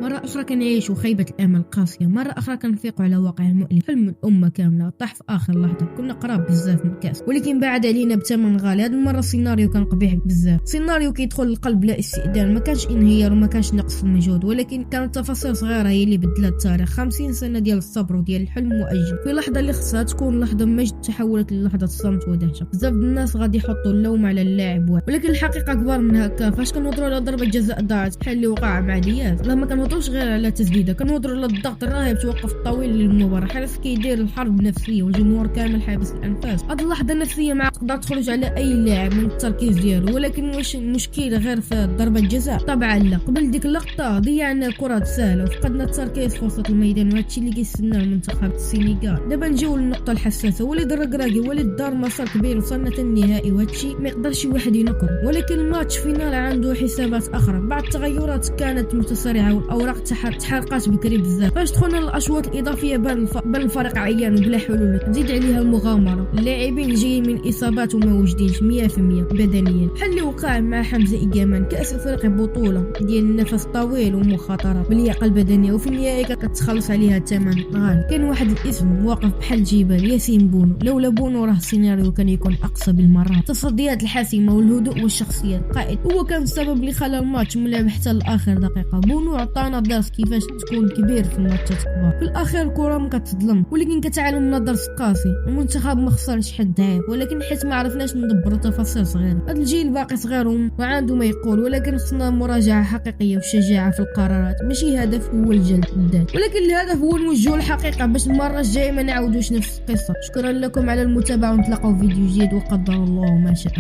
مرة أخرى كنعيشوا خيبة الأمل القاسية، مرة أخرى كنفيقوا على واقع مؤلم. حلم الأمة كاملة طاح في آخر لحظة، كنا قراب بزاف من الكاس ولكن بعد علينا بثمن غالي. هاد المرة السيناريو كان قبيح بزاف، سيناريو كيدخل القلب بلا استئذان. ما كانش انهيار وما كانش نقص المجهود، ولكن كانت تفاصيل صغيرة هي اللي بدلت التاريخ. 50 سنة ديال الصبر وديال الحلم مؤجل، في لحظة اللي خصها تكون لحظة مجد تحولت للحظة الصمت ودهشة. بزاف الناس غادي يحطوا اللوم على اللاعب ولكن الحقيقة أكبر من هكا. فاش كنهضروا على ضربة جزاء ضاعت بحال اللي وقع مع دياز، لا ما كنهضروش غير على تسديدة، كنهضروا على الضغط الرهيب توقف الطويل للمباراة. حارس كيدير الحرب نفسية والجمهور كامل حابس الأنفاس. هاد اللحظة النفسية ما تقدر تخرج على أي لاعب من التركيز ديالو، ولكن واش المشكل غير في ضربة الجزاء؟ طبعا لا. قبل ديك اللقطة ضيعنا كرات سهلة وفقدنا التركيز في وسط الميدان، وهادشي اللي كيستنى المنتخب السنغال. دابا نجيو للنقطة الحساسة. وليد الركراكي وليد دار مسار كبير وصلنا حتى النهائي، وهادشي ما يقدرش واحد ينكر. ولكن الماتش فينال عنده حسابات أخرى. بعض التغيرات كانت متسارعة والأوراق تحرقات بكري بزاف. فاش دخلنا للأشواط الإضافية بان الفريق عيان وبلا حلول. تزيد عليها المغامرة، اللاعبين جايين من إصابات وما وجدينش 100% بدنيا، بحال اللي وقع مع حمزة إيجامان. كأس الفريق بطولة ديال النفس طويل ومخاطرات باللياقة البدنية، وفي النهاية كتخلص عليها الثمن غالي. كان واحد الاسم واقف بحال جبال، ياسين بونو. لولا بونو راه السيناريو كان يكون أقصى بالمرة. التصديات الحاسمة والهدوء والشخصية. القائد هو كان السبب اللي خلى الماتش ملعب حتى لآخر دقيقة. بونو عطانا درس كيفاش تكون كبير في الماتشات كبار. في الأخير الكرة ما كتظلم ولكن كتعلمنا درس قاسي. المنتخب ما خسرش حد عيب، ولكن حيت ما عرفناش ندبروا تفاصيل صغيرة. هذا الجيل باقي صغير وعنده ما يقول، ولكن خصنا مراجعة حقيقية وشجاعة في القرارات. ماشي هدف هو الجلد الذات، ولكن الهدف هو نوجهوا الحقيقة باش المرة الجاية ما نعاودوش نفس القصة. شكرا لكم على المتابعة ونتلاقاو في فيديو جديد وقدر الله ما شاء.